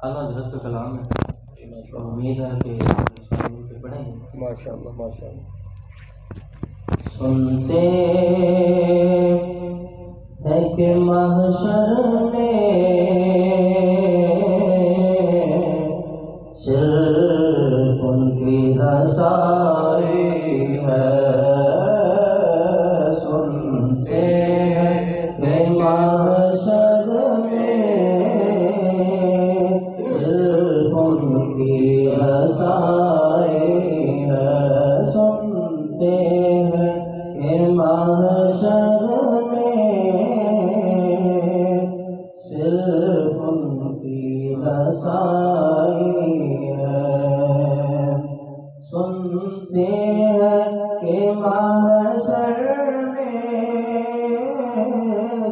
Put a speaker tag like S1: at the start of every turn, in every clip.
S1: اعلیٰ حضرت کا کلام ہے، تو امید ہے کہ پڑھیں گے
S2: ماشاء اللہ ماشاء اللہ.
S1: سنتے ہیں کہ محشر میں صرف ان کی رسائی ہے. سنتے ہیں کہ محشر میں صرف ان کی رسائی ہے. سنتے ہیں کہ محشر میں صرف ان کی رسائی ہے. سنتے ہیں کہ محشر میں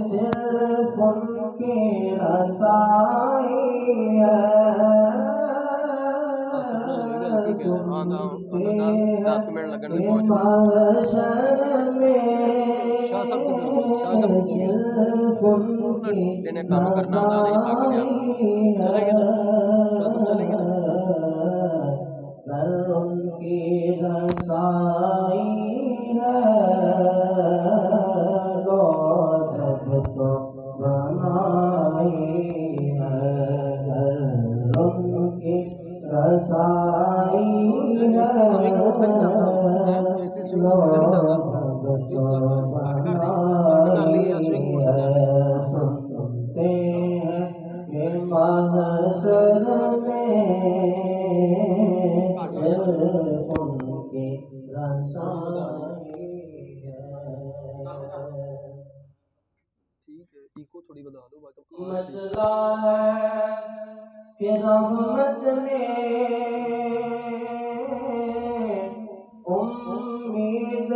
S1: صرف ان کی رسائی ہے. مسئلہ ہے کہ رحمت نے امید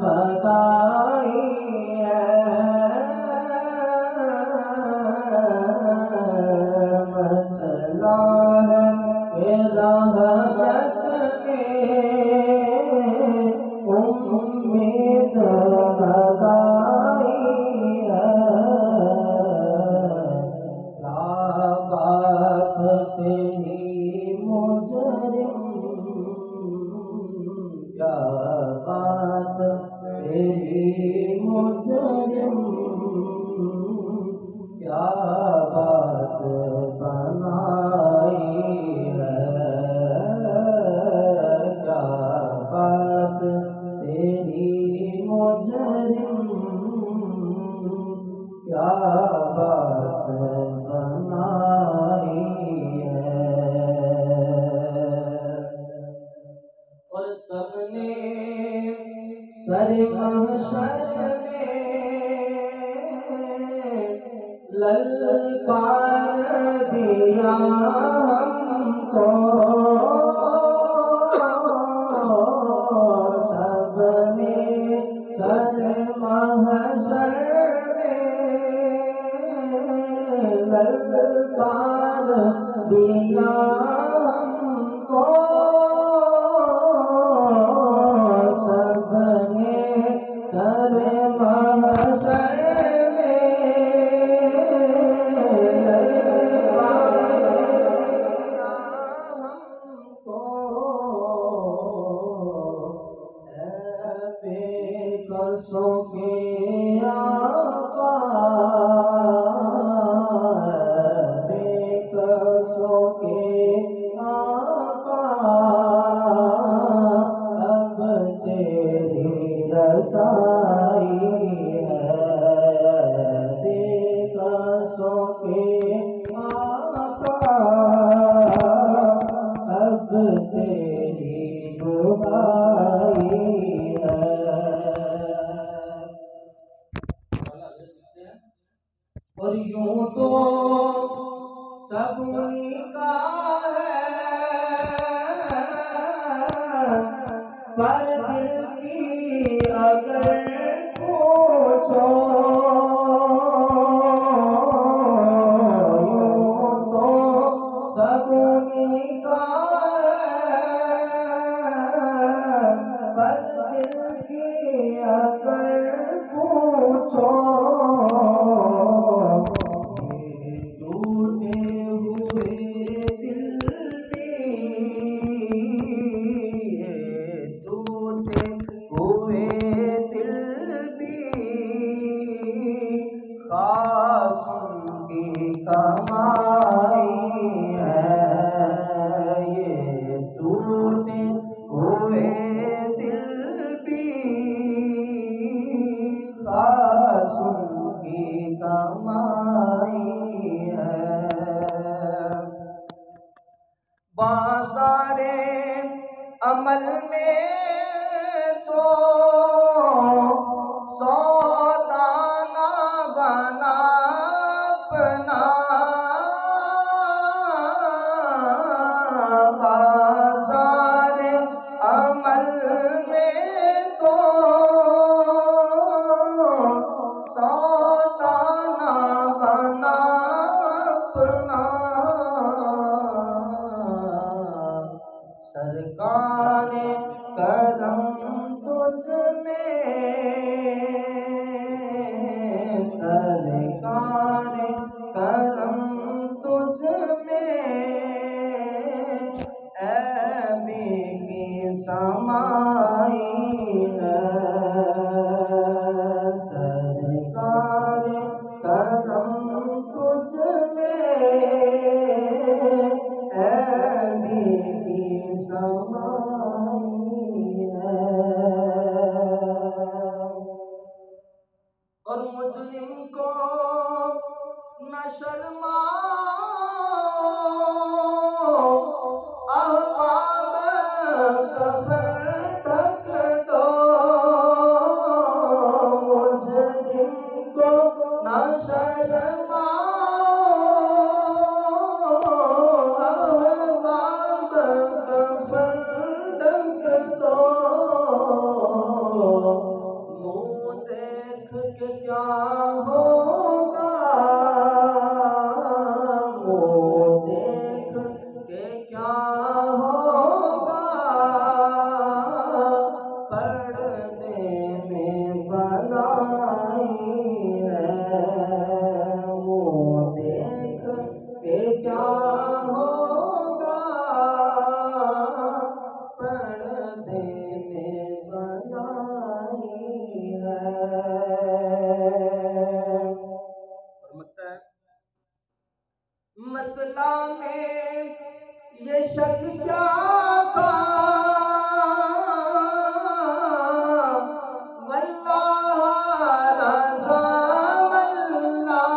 S1: بتائی ہے. مسئلہ ہے کہ رحمت نے امید بتائی ہے. کیا بات تیری مجرم، کیا بات بنائی ہے. کیا بات تیری مجرم، کیا بات بنائی ہے. اور سب نے سر محشر میں للکار دیا ہم کو. سب نے سر محشر میں للکار دیا ہم کو. سب نے سر محشر میں للکار دیا ہم کو. اے بے کسوں کے آقا، بے کسوں کے آقا، اب تیری رسائی ہے. بے کسوں کے آقا، اب تیری دعائی ہے. اور یوں تو سب انہی کا ہے، پر دل کی اگر پوچھو، یوں تو سب انہی کا ہے، پر دل کی اگر پوچھو. ٹوٹے ہوئے
S2: بازار عمل میں تو سودا نہ بنا اپنا، بازار عمل میں تو سودا نہ بنا اپنا، سرکار کرم تجھ میں، سرکار کرم تجھ میں، عیبی کی سمائی ہے، سرکار کرم تجھ میں، عیبی کی سمائی ہے۔ اور مجرم کو نہ شرماؤ، احباب کفن ڈھک دو، مجرم کو نہ شرماؤ، احباب کفن ڈھک دو، منہ دیکھ کے کیا ہوگا، منہ دیکھ کے کیا ہوگا، پردے میں بنائی ہے، منہ دیکھ کے کیا ہوگا، پردے میں بنائی ہے۔ فرماتا ہے مطلع میں یہ شک کیا تھا، واللہ رضا واللہ،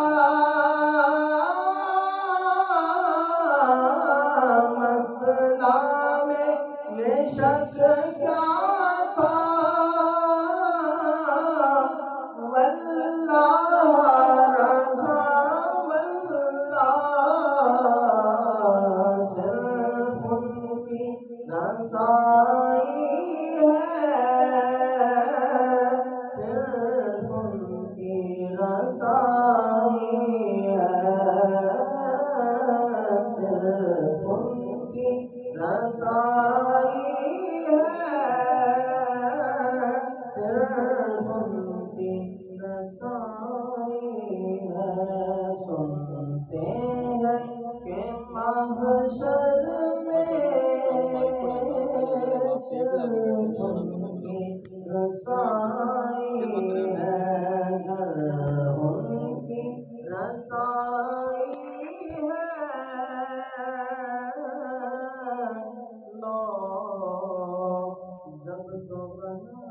S2: مطلع میں یہ شک کیا تھا، واللہ رضا واللہ، صرف ان کی رسائی ہے، صرف ان کی رسائی ہے، صرف ان کی رسائی ہے، صرف ان کی رسائی ہے۔ سنتے ہیں کہ محشر میں صرف ان کی رسائی ہے، گر ان کی رسائی ہے، لو جب تو بنا